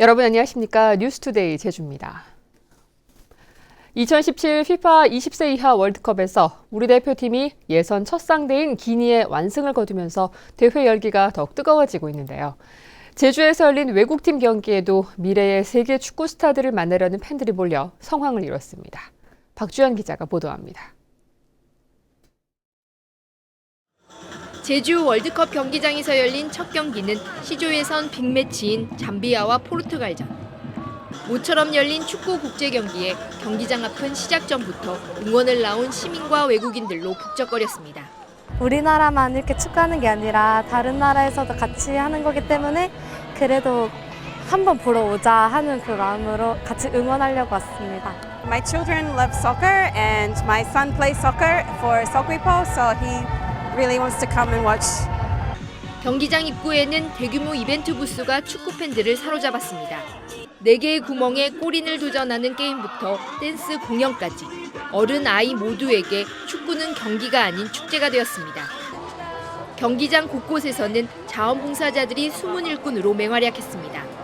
여러분 안녕하십니까? 뉴스투데이 제주입니다. 2017 FIFA 20세 이하 월드컵에서 우리 대표팀이 예선 첫 상대인 기니의 완승을 거두면서 대회 열기가 더욱 뜨거워지고 있는데요. 제주에서 열린 외국팀 경기에도 미래의 세계 축구 스타들을 만나려는 팬들이 몰려 성황을 이뤘습니다. 박주연 기자가 보도합니다. 제주 월드컵 경기장에서 열린 첫 경기는 C조 예선 빅매치인 잠비아와 포르투갈전. 모처럼 열린 축구 국제 경기에 경기장 앞은 시작 전부터 응원을 나온 시민과 외국인들로 북적거렸습니다. 우리나라만 이렇게 축구하는 게 아니라 다른 나라에서도 같이 하는 거기 때문에 그래도 한번 보러 오자 하는 그 마음으로 같이 응원하려고 왔습니다. My children love soccer and my son plays soccer for Soquipo, so he really wants to come and watch. 경기장 입구에는 대규모 이벤트 부스가 축구 팬들을 사로잡았습니다. 4개의 구멍에 골인을 도전하는 게임부터 댄스 공연까지 어른 아이 모두에게 축구는 경기가 아닌 축제가 되었습니다. 경기장 곳곳에서는 자원봉사자들이 숨은 일꾼으로 맹활약했습니다.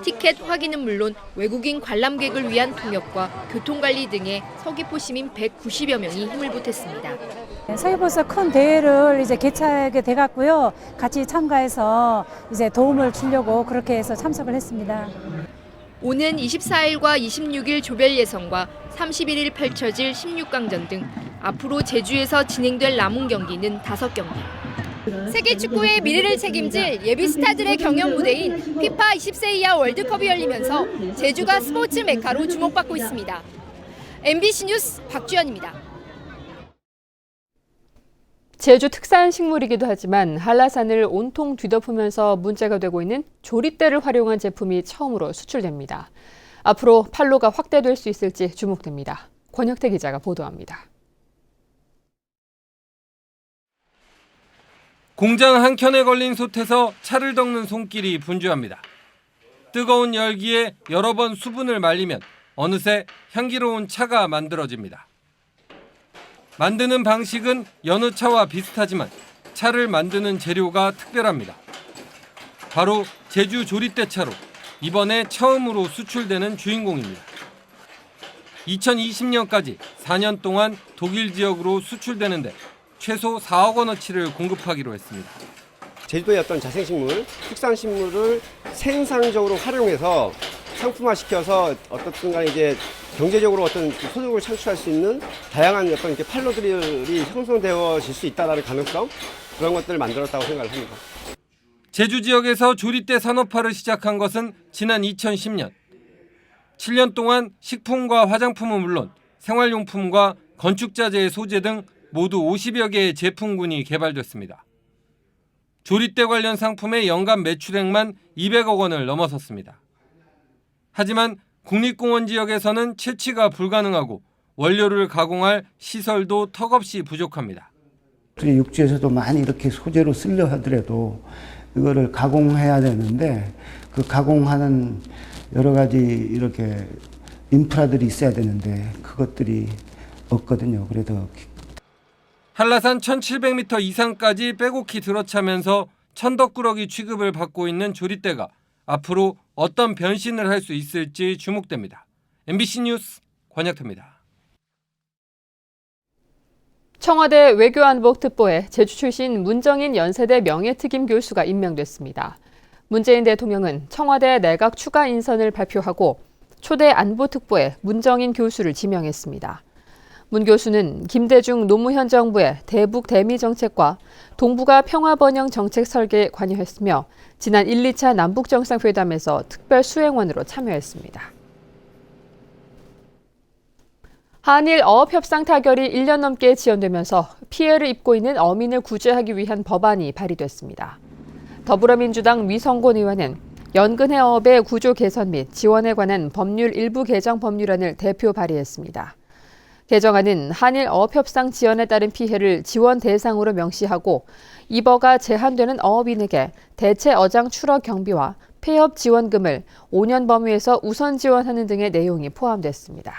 티켓 확인은 물론 외국인 관람객을 위한 통역과 교통관리 등의 서귀포 시민 190여 명이 힘을 보탰습니다. 서귀포에서 큰 대회를 이제 개최하게 돼갖고요. 같이 참가해서 이제 도움을 주려고 그렇게 해서 참석을 했습니다. 오는 24일과 26일 조별 예선과 31일 펼쳐질 16강전 등 앞으로 제주에서 진행될 남은 경기는 5경기. 세계 축구의 미래를 책임질 예비 스타들의 경연 무대인 FIFA 20세 이하 월드컵이 열리면서 제주가 스포츠 메카로 주목받고 있습니다. MBC 뉴스 박주연입니다. 제주 특산 식물이기도 하지만 한라산을 온통 뒤덮으면서 문제가 되고 있는 조리대를 활용한 제품이 처음으로 수출됩니다. 앞으로 판로가 확대될 수 있을지 주목됩니다. 권혁태 기자가 보도합니다. 공장 한켠에 걸린 솥에서 차를 덮는 손길이 분주합니다. 뜨거운 열기에 여러 번 수분을 말리면 어느새 향기로운 차가 만들어집니다. 만드는 방식은 여느 차와 비슷하지만 차를 만드는 재료가 특별합니다. 바로 제주 조리대 차로 이번에 처음으로 수출되는 주인공입니다. 2020년까지 4년 동안 독일 지역으로 수출되는데 최소 4억 원어치를 공급하기로 했습니다. 제주도의 어떤 자생식물, 특산식물을 생산적으로 활용해서 상품화시켜서 어떻든 간에 이제 경제적으로 어떤 소득을 창출할 수 있는 다양한 어떤 이렇게 판로들이 형성되어질 수 있다는 가능성, 그런 것들을 만들었다고 생각을 합니다. 제주 지역에서 조리대 산업화를 시작한 것은 지난 2010년. 7년 동안 식품과 화장품은 물론 생활용품과 건축자재의 소재 등 모두 50여 개의 제품군이 개발됐습니다. 조리대 관련 상품의 연간 매출액만 200억 원을 넘어섰습니다. 하지만 국립공원 지역에서는 채취가 불가능하고 원료를 가공할 시설도 턱없이 부족합니다. 육지에서도 많이 이렇게 소재로 쓰려 하더라도 이거를 가공해야 되는데 그 가공하는 여러 가지 이렇게 인프라들이 있어야 되는데 그것들이 없거든요. 그래서 한라산 1700m 이상까지 빼곡히 들어차면서 천덕꾸러기 취급을 받고 있는 조리대가 앞으로 어떤 변신을 할 수 있을지 주목됩니다. MBC 뉴스 권혁태입니다. 청와대 외교안보특보에 제주 출신 문정인 연세대 명예특임 교수가 임명됐습니다. 문재인 대통령은 청와대 내각 추가 인선을 발표하고 초대 안보특보에 문정인 교수를 지명했습니다. 문 교수는 김대중 노무현 정부의 대북 대미 정책과 동북아 평화 번영 정책 설계에 관여했으며 지난 1, 2차 남북 정상회담에서 특별 수행원으로 참여했습니다. 한일 어업협상 타결이 1년 넘게 지연되면서 피해를 입고 있는 어민을 구제하기 위한 법안이 발의됐습니다. 더불어민주당 위성곤 의원은 연근해 어업의 구조 개선 및 지원에 관한 법률 일부 개정 법률안을 대표 발의했습니다. 개정안은 한일 어업협상 지연에 따른 피해를 지원 대상으로 명시하고 입어가 제한되는 어업인에게 대체 어장 출하 경비와 폐업 지원금을 5년 범위에서 우선 지원하는 등의 내용이 포함됐습니다.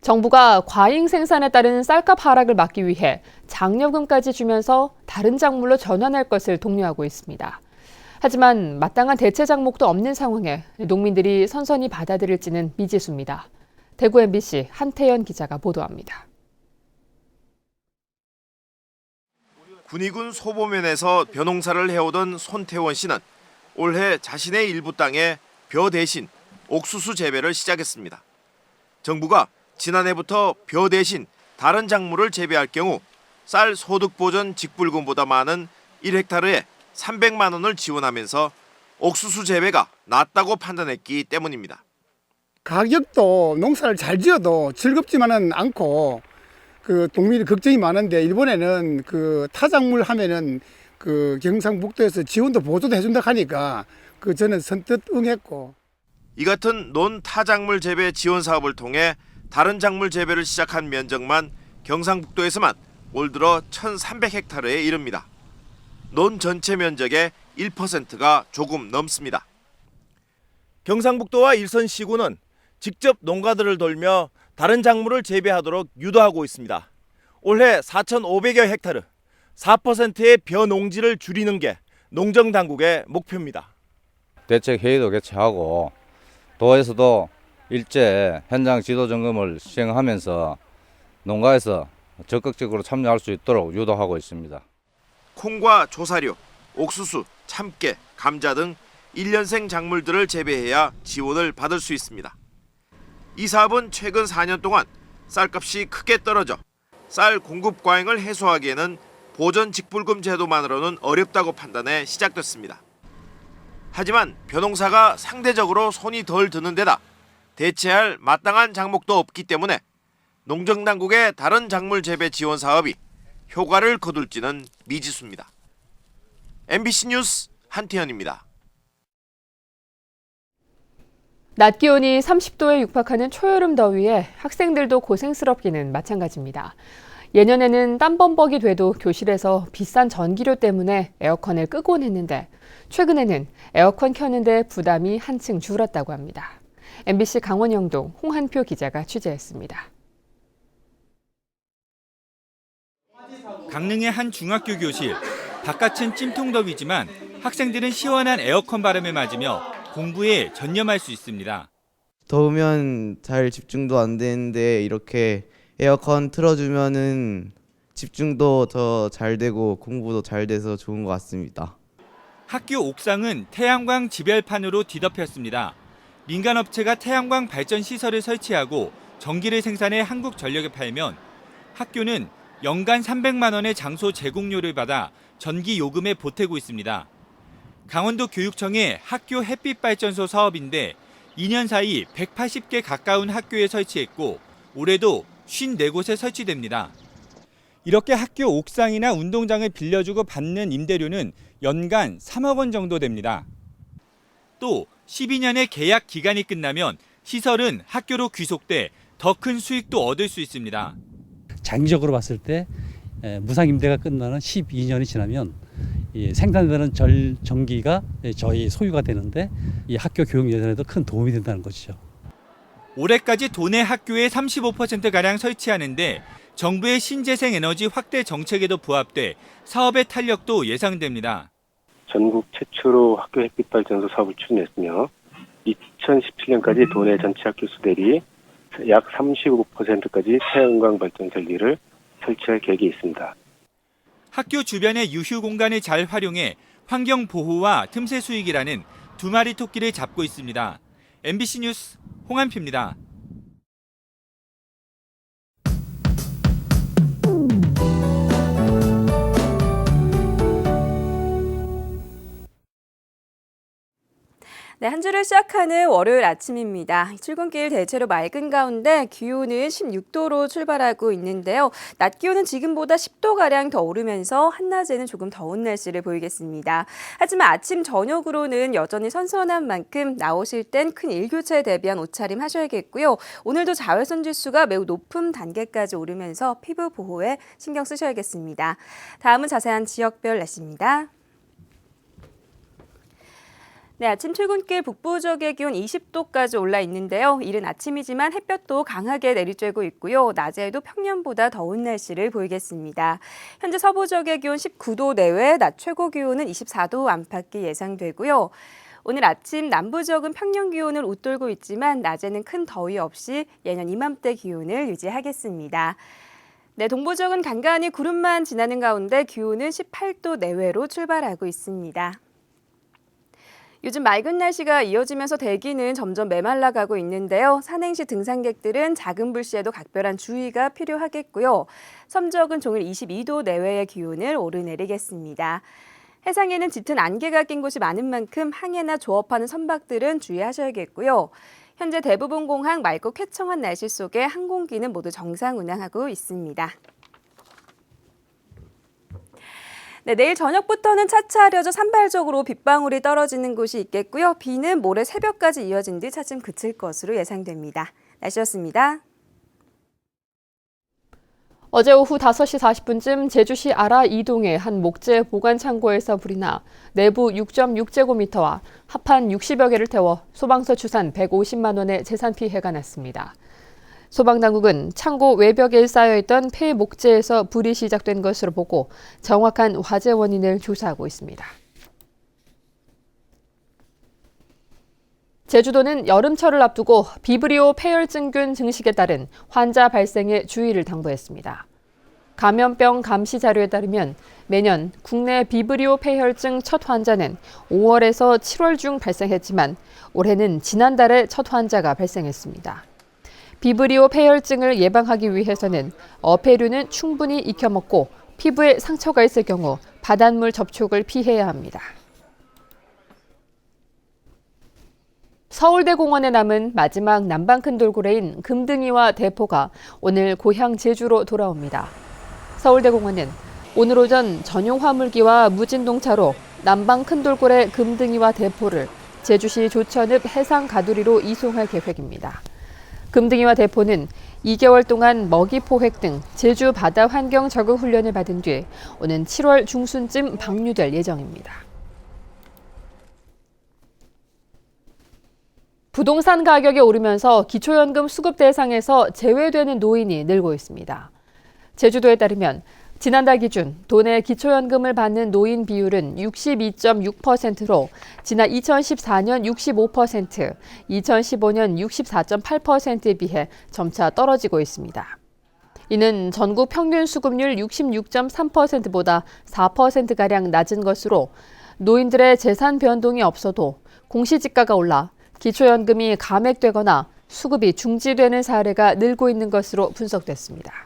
정부가 과잉 생산에 따른 쌀값 하락을 막기 위해 장려금까지 주면서 다른 작물로 전환할 것을 독려하고 있습니다. 하지만 마땅한 대체 작목도 없는 상황에 농민들이 선선히 받아들일지는 미지수입니다. 대구 MBC 한태연 기자가 보도합니다. 군위군 소보면에서 벼농사를 해오던 손태원 씨는 올해 자신의 일부 땅에 벼 대신 옥수수 재배를 시작했습니다. 정부가 지난해부터 벼 대신 다른 작물을 재배할 경우 쌀 소득보전 직불금보다 많은 1헥타르에 300만 원을 지원하면서 옥수수 재배가 낫다고 판단했기 때문입니다. 가격도 농사를 잘 지어도 즐겁지만은 않고 그 농민이 걱정이 많은데 일본에는 그 타작물 하면은 그 경상북도에서 지원도 보조도 해준다 하니까 그 저는 선뜻 응했고. 이 같은 논 타작물 재배 지원 사업을 통해 다른 작물 재배를 시작한 면적만 경상북도에서만 올 들어 1,300헥타르에 이릅니다. 논 전체 면적의 1%가 조금 넘습니다. 경상북도와 일선시군은 직접 농가들을 돌며 다른 작물을 재배하도록 유도하고 있습니다. 올해 4,500여 헥타르, 4%의 벼 농지를 줄이는 게 농정당국의 목표입니다. 대책 회의도 개최하고 도에서도 일제 현장 지도 점검을 시행하면서 농가에서 적극적으로 참여할 수 있도록 유도하고 있습니다. 콩과 조사료, 옥수수, 참깨, 감자 등 1년생 작물들을 재배해야 지원을 받을 수 있습니다. 이 사업은 최근 4년 동안 쌀값이 크게 떨어져 쌀 공급 과잉을 해소하기에는 보전 직불금 제도만으로는 어렵다고 판단해 시작됐습니다. 하지만 벼농사가 상대적으로 손이 덜 드는 데다 대체할 마땅한 작목도 없기 때문에 농정당국의 다른 작물 재배 지원 사업이 효과를 거둘지는 미지수입니다. MBC 뉴스 한태현입니다. 낮 기온이 30도에 육박하는 초여름 더위에 학생들도 고생스럽기는 마찬가지입니다. 예년에는 땀범벅이 돼도 교실에서 비싼 전기료 때문에 에어컨을 끄곤 했는데 최근에는 에어컨 켜는데 부담이 한층 줄었다고 합니다. MBC 강원 영동 홍한표 기자가 취재했습니다. 강릉의 한 중학교 교실. 바깥은 찜통더위지만 학생들은 시원한 에어컨 바람을 맞으며 공부에 전념할 수 있습니다. 더우면 잘 집중도 안 되는데 이렇게 에어컨 틀어주면은 집중도 더 잘 되고 공부도 잘 돼서 좋은 것 같습니다. 학교 옥상은 태양광 지별판으로 뒤덮였습니다. 민간 업체가 태양광 발전 시설을 설치하고 전기를 생산해 한국전력에 팔면 학교는 연간 300만 원의 장소 제공료를 받아 전기 요금에 보태고 있습니다. 강원도 교육청의 학교 햇빛 발전소 사업인데 2년 사이 180개 가까운 학교에 설치했고 올해도 54곳에 설치됩니다. 이렇게 학교 옥상이나 운동장을 빌려주고 받는 임대료는 연간 3억 원 정도 됩니다. 또 12년의 계약 기간이 끝나면 시설은 학교로 귀속돼 더 큰 수익도 얻을 수 있습니다. 장기적으로 봤을 때 무상 임대가 끝나는 12년이 지나면 생산되는 전기가 저희 소유가 되는데 이 학교 교육 예산에도 큰 도움이 된다는 것이죠. 올해까지 도내 학교에 35%가량 설치하는데 정부의 신재생 에너지 확대 정책에도 부합돼 사업의 탄력도 예상됩니다. 전국 최초로 학교 햇빛 발전소 사업을 추진했으며 2017년까지 도내 전체 학교 수 대비 약 35%까지 태양광 발전 설비를 설치할 계획이 있습니다. 학교 주변의 유휴 공간을 잘 활용해 환경 보호와 틈새 수익이라는 두 마리 토끼를 잡고 있습니다. MBC 뉴스 홍한표입니다. 네, 한 주를 시작하는 월요일 아침입니다. 출근길 대체로 맑은 가운데 기온은 16도로 출발하고 있는데요. 낮 기온은 지금보다 10도가량 더 오르면서 한낮에는 조금 더운 날씨를 보이겠습니다. 하지만 아침 저녁으로는 여전히 선선한 만큼 나오실 땐 큰 일교차에 대비한 옷차림 하셔야겠고요. 오늘도 자외선 지수가 매우 높은 단계까지 오르면서 피부 보호에 신경 쓰셔야겠습니다. 다음은 자세한 지역별 날씨입니다. 네, 아침 출근길 북부 지역의 기온 20도까지 올라 있는데요. 이른 아침이지만 햇볕도 강하게 내리쬐고 있고요. 낮에도 평년보다 더운 날씨를 보이겠습니다. 현재 서부 지역의 기온 19도 내외, 낮 최고 기온은 24도 안팎이 예상되고요. 오늘 아침 남부 지역은 평년 기온을 웃돌고 있지만 낮에는 큰 더위 없이 예년 이맘때 기온을 유지하겠습니다. 네, 동부 지역은 간간히 구름만 지나는 가운데 기온은 18도 내외로 출발하고 있습니다. 요즘 맑은 날씨가 이어지면서 대기는 점점 메말라가고 있는데요. 산행시 등산객들은 작은 불씨에도 각별한 주의가 필요하겠고요. 섬 지역은 종일 22도 내외의 기온을 오르내리겠습니다. 해상에는 짙은 안개가 낀 곳이 많은 만큼 항해나 조업하는 선박들은 주의하셔야겠고요. 현재 대부분 공항 맑고 쾌청한 날씨 속에 항공기는 모두 정상 운항하고 있습니다. 네, 내일 저녁부터는 차차 흐려져 산발적으로 빗방울이 떨어지는 곳이 있겠고요. 비는 모레 새벽까지 이어진 뒤 차츰 그칠 것으로 예상됩니다. 날씨였습니다. 어제 오후 5시 40분쯤 제주시 아라 이동의 한 목재 보관 창고에서 불이 나 내부 6.6제곱미터와 합판 60여 개를 태워 소방서 추산 150만 원의 재산 피해가 났습니다. 소방당국은 창고 외벽에 쌓여있던 폐 목재에서 불이 시작된 것으로 보고 정확한 화재 원인을 조사하고 있습니다. 제주도는 여름철을 앞두고 비브리오 폐혈증균 증식에 따른 환자 발생에 주의를 당부했습니다. 감염병 감시 자료에 따르면 매년 국내 비브리오 폐혈증 첫 환자는 5월에서 7월 중 발생했지만 올해는 지난달에 첫 환자가 발생했습니다. 비브리오 폐혈증을 예방하기 위해서는 어패류는 충분히 익혀 먹고 피부에 상처가 있을 경우 바닷물 접촉을 피해야 합니다. 서울대 공원에 남은 마지막 남방 큰 돌고래인 금등이와 대포가 오늘 고향 제주로 돌아옵니다. 서울대 공원은 오늘 오전 전용 화물기와 무진동차로 남방 큰 돌고래 금등이와 대포를 제주시 조천읍 해상 가두리로 이송할 계획입니다. 금등이와 대포는 2개월 동안 먹이 포획 등 제주 바다 환경 적응 훈련을 받은 뒤 오는 7월 중순쯤 방류될 예정입니다. 부동산 가격이 오르면서 기초연금 수급 대상에서 제외되는 노인이 늘고 있습니다. 제주도에 따르면 지난달 기준 도내 기초연금을 받는 노인 비율은 62.6%로 지난 2014년 65%, 2015년 64.8%에 비해 점차 떨어지고 있습니다. 이는 전국 평균 수급률 66.3%보다 4%가량 낮은 것으로 노인들의 재산 변동이 없어도 공시지가가 올라 기초연금이 감액되거나 수급이 중지되는 사례가 늘고 있는 것으로 분석됐습니다.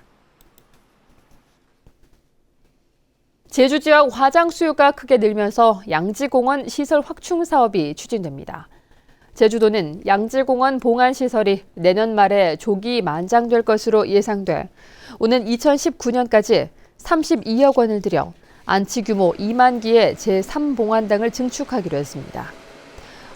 제주 지역 화장 수요가 크게 늘면서 양지공원 시설 확충 사업이 추진됩니다. 제주도는 양지공원 봉안 시설이 내년 말에 조기 만장될 것으로 예상돼 오는 2019년까지 32억 원을 들여 안치 규모 2만 기의 제3봉안당을 증축하기로 했습니다.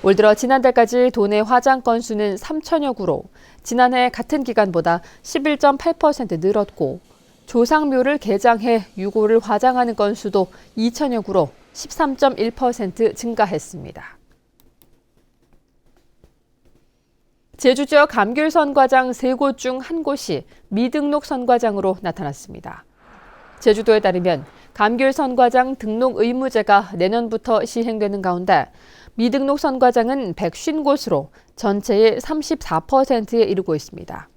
올 들어 지난달까지 도내 화장 건수는 3천여 구로 지난해 같은 기간보다 11.8% 늘었고 조상묘를 개장해 유골을 화장하는 건수도 2천여 구로 13.1% 증가했습니다. 제주 지역 감귤 선과장 3곳 중 1곳이 미등록 선과장으로 나타났습니다. 제주도에 따르면 감귤 선과장 등록 의무제가 내년부터 시행되는 가운데 미등록 선과장은 150곳으로 전체의 34%에 이르고 있습니다.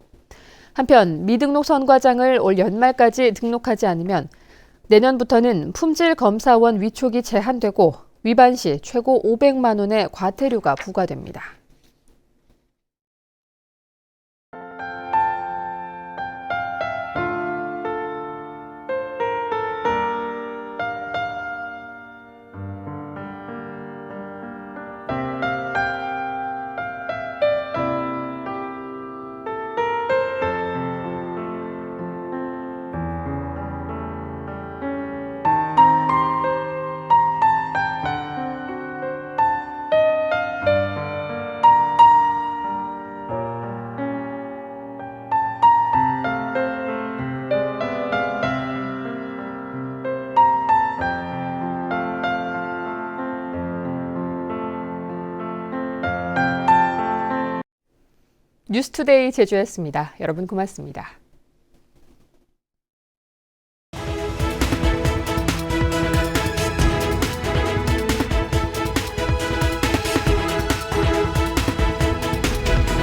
한편 미등록 선과장을 올 연말까지 등록하지 않으면 내년부터는 품질검사원 위촉이 제한되고 위반 시 최고 500만 원의 과태료가 부과됩니다. 뉴스투데이 제주였습니다. 여러분 고맙습니다.